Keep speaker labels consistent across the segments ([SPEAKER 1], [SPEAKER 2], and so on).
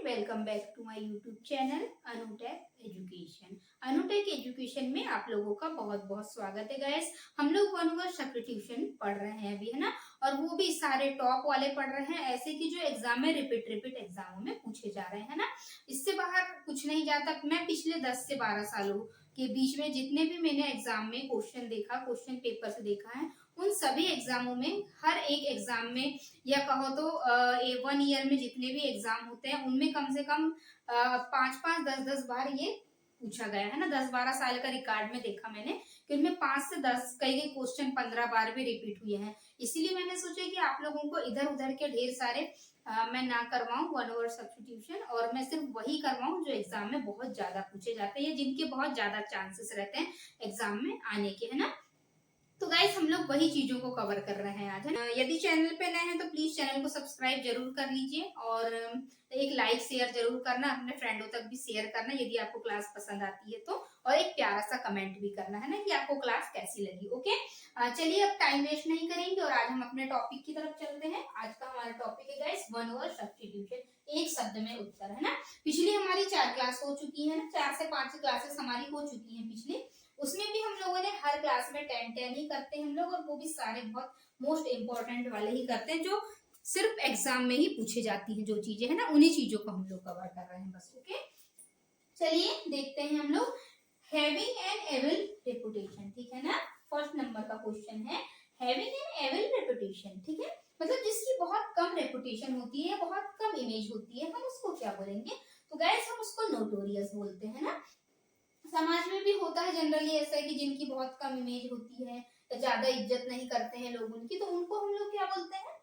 [SPEAKER 1] Welcome back to my YouTube channel Anutech education. Anutech education में आप लोगों का बहुत बहुत स्वागत है गाइस। हम लोग वन वर्ड सब्स्टिट्यूशन पढ़ रहे हैं अभी, है ना। और वो भी सारे टॉप वाले पढ़ रहे हैं, ऐसे कि जो एग्जाम में रिपीट एग्जामों में पूछे जा रहे हैं ना। इससे बाहर कुछ नहीं जाता। मैं पिछले 10 से 12 सालों के बीच में जितने भी मैंने एग्जाम में क्वेश्चन देखा, क्वेश्चन पेपर से देखा है, उन सभी एग्जामों में, हर एक एग्जाम में, या कहो तो 1 ईयर में जितने भी एग्जाम होते हैं उनमें कम से कम 5-5, 10-10 बार ये पूछा गया है ना। 10-12 साल का रिकॉर्ड में देखा मैंने कि उनमें 5 से 10, कई कई क्वेश्चन 15 बार भी रिपीट हुए हैं। इसीलिए मैंने सोचा कि आप लोगों को इधर उधर के ढेर सारे मैं ना करवाऊं वन वर्ड सब्स्टिट्यूशन, और मैं सिर्फ वही करवाऊं जो एग्जाम में बहुत ज्यादा पूछे जाते हैं, जिनके बहुत ज्यादा चांसेस रहते हैं एग्जाम में आने के, है ना। तो गाइस हम लोग वही चीजों को कवर कर रहे हैं आज, है ना। यदि चैनल पे नए हैं तो प्लीज चैनल को सब्सक्राइब जरूर कर लीजिए, और एक लाइक शेयर जरूर करना, अपने फ्रेंडों तक भी शेयर करना यदि आपको क्लास पसंद आती है तो, और एक प्यारा सा कमेंट भी करना, है ना, कि आपको क्लास कैसी लगी। ओके, चलिए अब टाइम वेस्ट नहीं करेंगे और आज हम अपने टॉपिक की तरफ चलते हैं। आज का हमारा टॉपिक है गाइस वन वर्ड सब्स्टिट्यूशन, एक शब्द में उत्तर, है ना। पिछली हमारी 4 क्लास हो चुकी है ना, 4 से 5 क्लासेस हमारी हो चुकी है पिछली। उसमें भी हम लोगों ने हर क्लास में 10-10 ही करते हैं हम लोग, और वो भी सारे बहुत मोस्ट इम्पोर्टेंट वाले ही करते हैं, जो सिर्फ एग्जाम में ही पूछे जाती है जो चीजें, है ना, उन्हीं चीजों को हम लोग कवर कर रहे हैं बस। ओके, चलिए देखते हैं हम लोग। हैविंग एन एविल रेपुटेशन, ठीक है ना। फर्स्ट नंबर का क्वेश्चन है हैविंग एन एविल रेपुटेशन, ठीक है। मतलब जिसकी बहुत कम रेपुटेशन होती है, बहुत कम इमेज होती है, हम उसको क्या बोलेंगे? तो गाइस हम उसको नोटोरियस बोलते हैं ना। समाज में भी होता है जनरली ऐसा है कि जिनकी बहुत कम इमेज होती है, ज्यादा इज्जत नहीं करते हैं लोग उनकी, तो उनको हम लोग क्या बोलते हैं?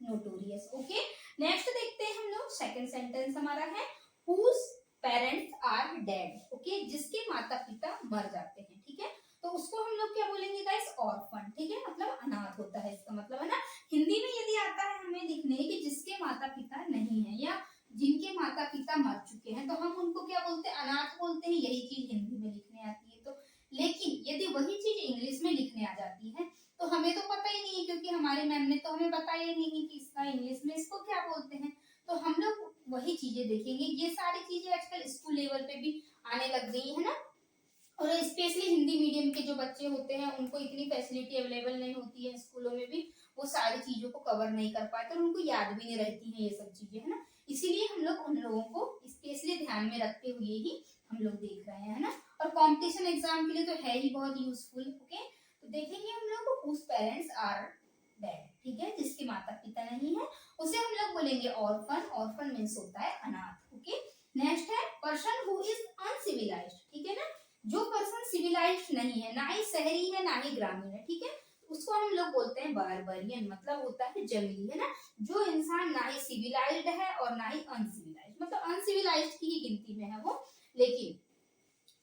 [SPEAKER 1] नोटोरियस। ओके, नेक्स्ट देखते हैं हम लोग। सेकंड सेंटेंस हमारा है whose parents are dead, okay, जिसके माता पिता मर जाते हैं, ठीक है। तो उसको हम लोग क्या बोलेंगे गाइस? ऑर्फन, ठीक है, मतलब अनाथ होता है इसका मतलब, है ना। हिंदी में यदि आता है हमें लिखने कि जिसके माता पिता नहीं है या जिनके माता पिता मर चुके हैं, तो हम उनको क्या बोलते हैं? अनाथ बोलते हैं। यही चीज हिंदी में लिखने आती है तो। लेकिन यदि वही चीज इंग्लिश में लिखने आ जाती है तो हमें तो पता ही नहीं है, क्योंकि हमारे मैम ने तो हमें बताया ही नहीं कि इसका इंग्लिश में इसको क्या बोलते हैं। तो हम लोग वही चीजें देखेंगे। ये सारी चीजें आजकल स्कूल लेवल पे भी आने लग गई है ना, और स्पेशली हिंदी मीडियम के जो बच्चे होते हैं उनको इतनी फैसिलिटी अवेलेबल नहीं होती है स्कूलों में भी, वो सारी चीजों को कवर नहीं कर पाते और उनको याद भी नहीं रहती है ये सब चीजें, है ना। इसीलिए हम लोग उन लोगों को स्पेशली ध्यान में रखते हुए ही हम लोग देख रहे हैं, है ना। और कॉम्पिटिशन एग्जाम के लिए तो है ही बहुत यूजफुल। ओके, तो देखेंगे हम लोग whose parents are dead, ठीक है, जिसके माता पिता नहीं है, उसे हम लोग बोलेंगे ऑर्फन। ऑर्फन मीन्स होता है अनाथ। ओके, नेक्स्ट है पर्सन हु इज अनसिविलाइज्ड, ठीक है ना। जो पर्सन सिविलाइज्ड नहीं है, ना ही शहरी है ना ही ग्रामीण है, ठीक है, उसको हम लोग बोलते हैं बारबरियन, मतलब होता है जंगली, है ना। जो इंसान ना ही सिविलाइज्ड है और ना ही अनसिविलाइज्ड, मतलब अनसिविलाइज्ड की ही गिनती में है वो, लेकिन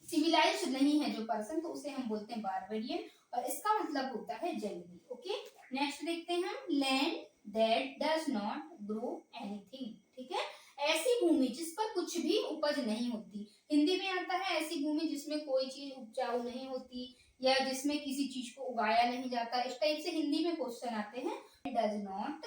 [SPEAKER 1] सिविलाइज्ड नहीं है जो पर्सन, तो उसे हम बोलते हैं बारबेरियन, और इसका मतलब होता है जंगली। ओके, नेक्स्ट देखते हैं हम land that does not grow anything, ठीक है, ऐसी भूमि जिस पर कुछ भी उपज नहीं होती। हिंदी में आता है ऐसी भूमि जिसमें कोई चीज उपजाऊ नहीं होती, या जिसमें किसी चीज को उगाया नहीं जाता। इस टाइप से हिंदी में क्वेश्चन आते हैं। डज नॉट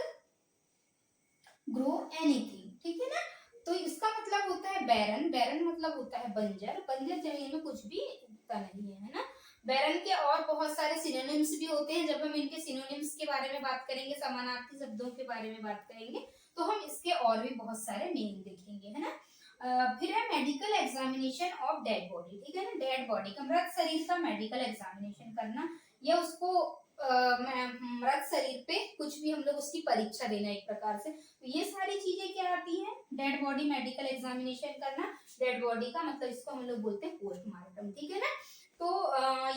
[SPEAKER 1] ग्रो एनीथिंग, ठीक है ना। तो इसका मतलब होता है बैरन। बैरन मतलब होता है बंजर। बंजर जमीन में कुछ भी उगता नहीं है, है ना। बैरन के और बहुत सारे सिनोनिम्स भी होते हैं। जब हम इनके सिनोनिम्स के बारे में बात करेंगे, समानार्थी शब्दों के बारे में बात करेंगे, तो हम इसके और भी बहुत सारे मीनिंग देखेंगे, है ना। फिर है medical examination of dead body, ठीक है ना। डेड बॉडी का, मृत शरीर का मेडिकल एग्जामिनेशन करना, या उसको मृत शरीर पे कुछ भी हम लोग उसकी परीक्षा देना एक प्रकार से। तो ये सारी चीजें क्या आती हैं? डेड बॉडी मेडिकल एग्जामिनेशन करना। डेड बॉडी का मतलब इसको हम लोग बोलते हैं पोस्टमार्टम, ठीक है ना। तो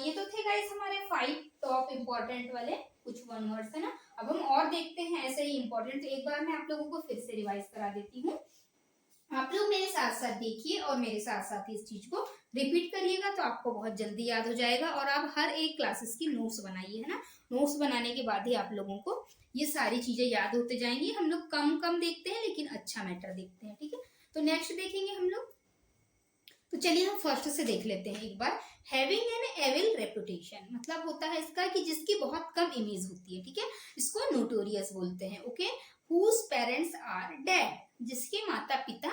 [SPEAKER 1] ये तो थे गाइस हमारे 5 टॉप इम्पोर्टेंट वाले कुछ वन वर्ड्स, है ना। अब हम और देखते हैं ऐसे ही इम्पोर्टेंट। तो एक बार मैं आप लोगों को फिर से रिवाइज करा देती हूँ। आप लोग मेरे साथ साथ देखिए और मेरे साथ साथ इस चीज को रिपीट करिएगा, तो आपको बहुत जल्दी याद हो जाएगा। और आप हर एक क्लासेस की नोट्स बनाइए, है ना। नोट्स बनाने के बाद ही आप लोगों को ये सारी चीजें याद होते जाएंगी। हम लोग कम कम देखते हैं लेकिन अच्छा मैटर देखते हैं, ठीक है। तो नेक्स्ट देखेंगे हम लोग। तो चलिए हम फर्स्ट से देख लेते हैं एक बार। हैविंग एन एविल रेपुटेशन मतलब होता है इसका कि जिसकी बहुत कम इमेज होती है, ठीक है, इसको नोटोरियस बोलते हैं। Okay, whose parents are dead, जिसके माता पिता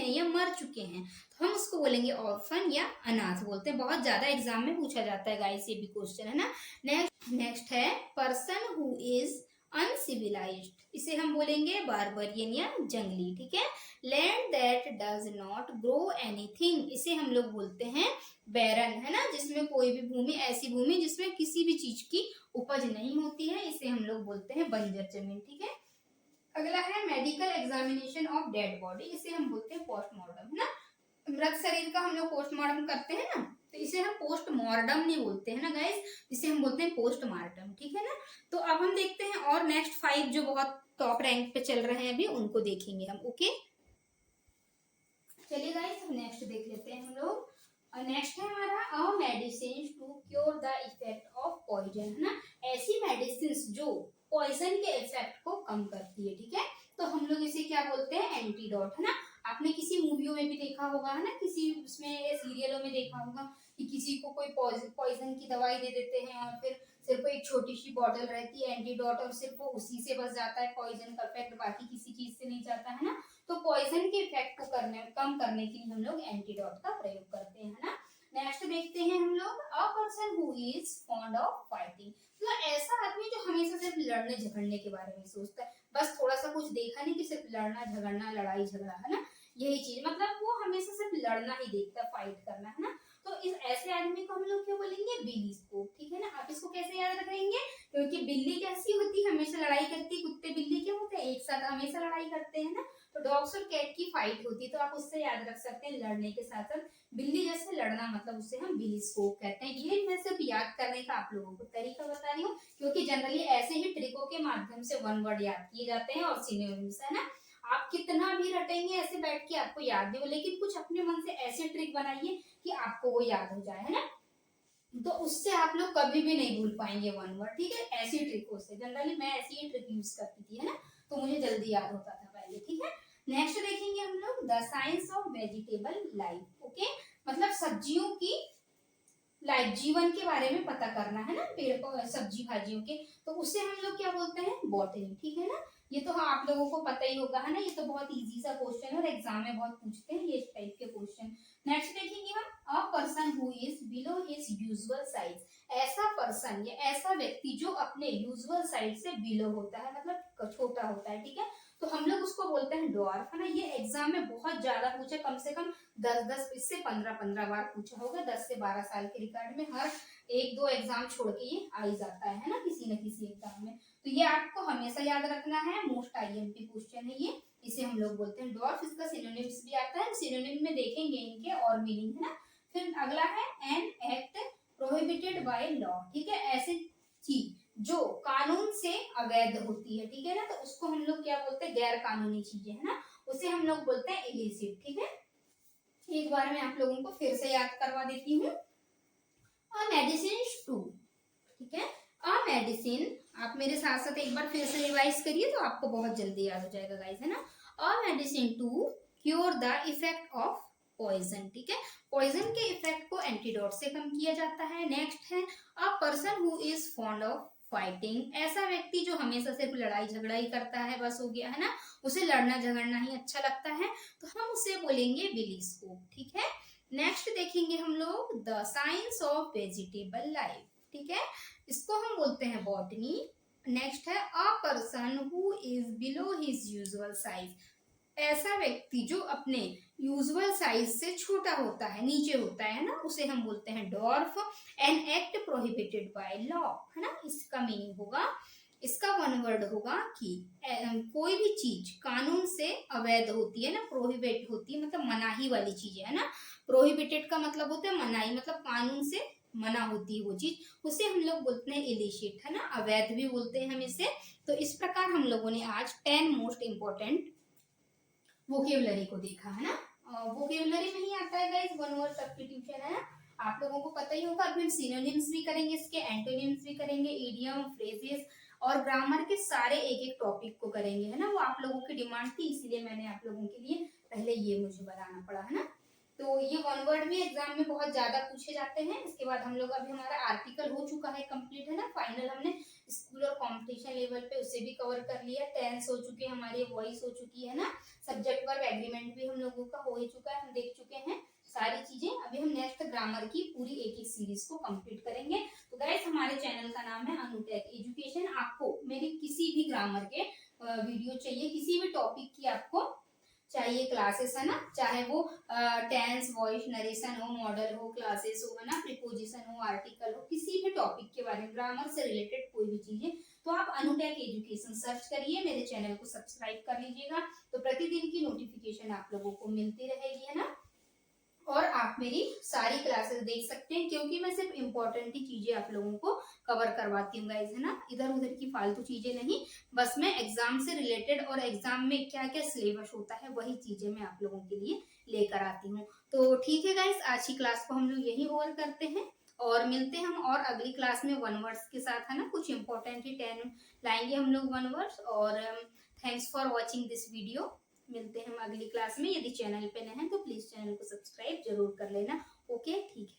[SPEAKER 1] हैं या मर चुके हैं, तो हम उसको बोलेंगे ऑर्फन या अनाथ बोलते हैं। बहुत ज्यादा एग्जाम में पूछा जाता है गाइस ये भी क्वेश्चन, है ना। नेक्स्ट है पर्सन हु इज अनसिविलाइज्ड, इसे हम बोलेंगे बारबरियन या जंगली, ठीक है। Land that does not grow anything, इसे हम लोग बोलते हैं बैरन, है ना, जिसमें कोई भी भूमि, ऐसी भूमि जिसमें किसी भी चीज की उपज नहीं होती है, इसे हम लोग बोलते हैं बंजर जमीन, ठीक है। अगला है medical examination of dead body, इसे हम बोलते हैं पोस्टमार्टम, है ना। मृत शरीर का हम लोग पोस्टमार्टम करते हैं ना, तो इसे हम पोस्टमार्टम नहीं बोलते हैं ना गाइस, इसे हम बोलते हैं पोस्टमार्टम, ठीक है ना। तो अब हम देखते हैं और नेक्स्ट 5 जो बहुत टॉप रैंक पे चल रहे हैं अभी, उनको देखेंगे हम। ओके, चलिए गाइस अब नेक्स्ट देख लेते हैं हम लोग। नेक्स्ट है हमारा a medicine to cure the effect of poison, है ना। ऐसी मेडिसिन जो पॉइजन के इफेक्ट को कम करती है, ठीक है। तो हम लोग इसे क्या बोलते हैं, एंटीडोट, है ना। आपने किसी मूवियों में भी देखा होगा, है ना, किसी उसमें सीरियलों में देखा होगा कि किसी को कोई पॉइजन की दवाई दे देते हैं और फिर सिर्फ एक छोटी सी बॉटल रहती है एंटीडोट, और सिर्फ वो उसी से बच जाता है पॉइजन का इफेक्ट, बाकी किसी चीज से नहीं जाता, है ना। तो पॉइजन के इफेक्ट को कम करने के लिए हम लोग एंटीडोट का प्रयोग करते हैं, है ना। नेक्स्ट देखते हैं हम लोग a person who is fond of fighting, मतलब ऐसा आदमी जो हमेशा सिर्फ लड़ने झगड़ने के बारे में सोचता है, बस थोड़ा सा कुछ देखा नहीं कि सिर्फ लड़ना झगड़ना, लड़ाई झगड़ा, है ना, यही चीज, मतलब वो हमेशा सिर्फ लड़ना ही देखता है, फाइट करना, है ना। तो इस ऐसे आदमी को हम लोग क्या बोलेंगे, बिली स्कोप, ठीक है ना। आप इसको कैसे याद रखेंगे, क्योंकि बिल्ली कैसी होती है, हमेशा लड़ाई करती, कुत्ते बिल्ली क्या होते हैं, एक साथ हमेशा लड़ाई करते हैं ना। तो डॉग्स और कैट की फाइट होती है, तो आप उससे याद रख सकते हैं लड़ने के साथ साथ बिल्ली जैसे लड़ना, मतलब उससे हम बिली स्कोप कहते हैं। ये मैं सिर्फ याद करने का आप लोगों को तरीका बता रही हूँ, क्योंकि जनरली ऐसे ही ट्रिकों के माध्यम से वन वर्ड याद किए जाते हैं और सिनोनिम्स, है ना। आप कितना भी रटेंगे ऐसे बैठ के आपको याद नहीं हो, लेकिन कुछ अपने मन से ऐसे ट्रिक बनाइए कि आपको वो याद हो जाए, है ना। तो उससे आप लोग कभी भी नहीं भूल पाएंगे वन वर्ड, ठीक है। ऐसी ट्रिकों से जनरली मैं ऐसी ही ट्रिक यूज करती थी, है ना, तो मुझे जल्दी याद होता था पहले, ठीक है। नेक्स्ट देखेंगे हम लोग the science of vegetable life, okay, मतलब सब्जियों की लाइफ, जीवन के बारे में पता करना, है ना, पेड़ सब्जी भाजियों के, तो उससे हम लोग क्या बोलते हैं, बॉटनी, ठीक है ना। ये तो हाँ आप लोगों को पता ही होगा, है ना, ये तो बहुत इजी सा क्वेश्चन है और एग्जाम में बहुत पूछते हैं ये इस टाइप के क्वेश्चन। नेक्स्ट देखेंगे हम a person who is below his usual size, ऐसा पर्सन या ऐसा व्यक्ति जो अपने यूजुअल साइज से बिलो होता है, मतलब छोटा होता है, ठीक है। तो हम लोग उसको बोलते हैं ड्वार्फ, है ना। ये एग्जाम में बहुत ज्यादा पूछे, कम से कम 10 इससे 15 बार पूछा होगा, 10 से 12 साल के रिकॉर्ड में हर एक दो एग्जाम छोड़ के ये आ ही जाता है ना, किसी न किसी एग्जाम में। तो ये आपको हमेशा याद रखना है, मोस्ट आईएमपी क्वेश्चन है ये, इसे हम लोग बोलते हैं ड्वार्फ। इसका सिनोनिम्स भी आता है, सिनोनिम में देखेंगे इनके और मीनिंग, है ना। फिर अगला है an act prohibited by law, ठीक है, ऐसी चीज जो कानून से अवैध होती है, ठीक है ना, तो उसको हम लोग क्या बोलते हैं, गैर कानूनी चीजें, है ना, उसे हम लोग बोलते हैं इलिसिट, ठीक है। एक बार मैं आप लोगों को फिर से याद करवा देती हूँ अ मेडिसिन टू, ठीक है। अ मेडिसिन, आप मेरे साथ साथ एक बार फिर से रिवाइज करिए तो आपको बहुत जल्दी याद हो जाएगा गाइस, है ना। A medicine to cure the effect of poison, ठीक है, पॉइजन के इफेक्ट को एंटीडोट से कम किया जाता है। नेक्स्ट है a person who is fond of fighting, ऐसा व्यक्ति जो हमेशा सिर्फ लड़ाई झगड़ा ही करता है, बस हो गया, है ना, उसे लड़ना झगड़ना ही अच्छा लगता है, तो हम उसे बोलेंगे बिली स्कोप, ठीक है। नेक्स्ट देखेंगे हम लोग the science of vegetable life, ठीक है, इसको हम बोलते हैं बॉटनी। नेक्स्ट है a person who is below his usual size, ऐसा व्यक्ति जो अपने यूजुअल साइज से छोटा होता है, नीचे होता है ना, उसे हम बोलते हैं dwarf. An act prohibited by law, है ना, इसका मीनिंग होगा, इसका वन वर्ड होगा कि कोई भी चीज कानून से अवैध होती है ना, प्रोहिबिट होती है, मतलब मनाही वाली चीज है ना। प्रोहिबिटेड का मतलब होता है मनाही, मतलब कानून से मना होती है वो चीज, उसे हम लोग बोलते हैं इलिशिट, है ना, अवैध भी बोलते हैं हम इसे। तो इस प्रकार हम लोगों ने आज 10 मोस्ट इंपॉर्टेंट वोकेबुलरी को देखा, है ना। वोकेबुलरी में ही आता है गाइस वन वर्ड सब्स्टिट्यूशन, है ना, आप लोगों को पता ही होगा। अभी हम सिनोनिम्स भी करेंगे, इसके एंटोनिम्स भी करेंगे, इडियम, फ्रेजेस और ग्रामर के सारे एक एक टॉपिक को करेंगे, है ना। वो आप लोगों की डिमांड थी, इसीलिए मैंने आप लोगों के लिए पहले ये मुझे बताना पड़ा, है ना। तो ये वन वर्ड में एग्जाम में बहुत ज्यादा पूछे जाते हैं। इसके बाद हम लोग अभी हमारा आर्टिकल हो चुका है कंप्लीट, है ना, फाइनल हमने स्कूल और कंपटीशन लेवल पे उसे भी कवर कर लिया। टेंस हो चुके हमारे, वॉइस हो चुकी है ना, सब्जेक्ट वर्ब एग्रीमेंट भी हम लोगों का हो ही चुका है, हम देख चुके हैं सारी चीजें। अभी हम नेक्स्ट ग्रामर की पूरी एक एक सीरीज को कंप्लीट करेंगे। तो गाइस हमारे चैनल का नाम है अनुटेक एजुकेशन। आपको मेरी किसी भी ग्रामर के वीडियो चाहिए, किसी भी टॉपिक की आपको चाहिए क्लासेस, है ना, चाहे वो टेंस, वॉइस, नरेशन हो, मॉडल हो, क्लासेस हो, है ना, प्रीपोजिशन हो, आर्टिकल हो, किसी भी टॉपिक के बारे में ग्रामर से रिलेटेड कोई भी चीजें, तो आप अनुटेक एजुकेशन सर्च करिए, मेरे चैनल को सब्सक्राइब कर लीजिएगा। तो प्रतिदिन की नोटिफिकेशन आप लोगों को मिलती रहेगी, है ना, और आप मेरी सारी क्लासेस देख सकते हैं, क्योंकि मैं सिर्फ इम्पोर्टेंट ही चीजें आप लोगों को कवर करवाती हूँ गाइज, है ना, इधर उधर की फालतू चीजें नहीं। बस मैं एग्जाम से रिलेटेड और एग्जाम में क्या क्या सिलेबस होता है वही चीजें मैं आप लोगों के लिए लेकर आती हूँ। तो ठीक है गाइज, आज की क्लास को हम लोग यही ओवर करते हैं और मिलते हैं हम और अगली क्लास में वन वर्ड्स के साथ, है ना, कुछ इंपॉर्टेंट ही 10 लाएंगे हम लोग वन वर्ड्स। और thanks for watching this video. मिलते हैं हम अगली क्लास में। यदि चैनल पे नए हैं तो प्लीज चैनल को सब्सक्राइब जरूर कर लेना। ओके, ठीक है।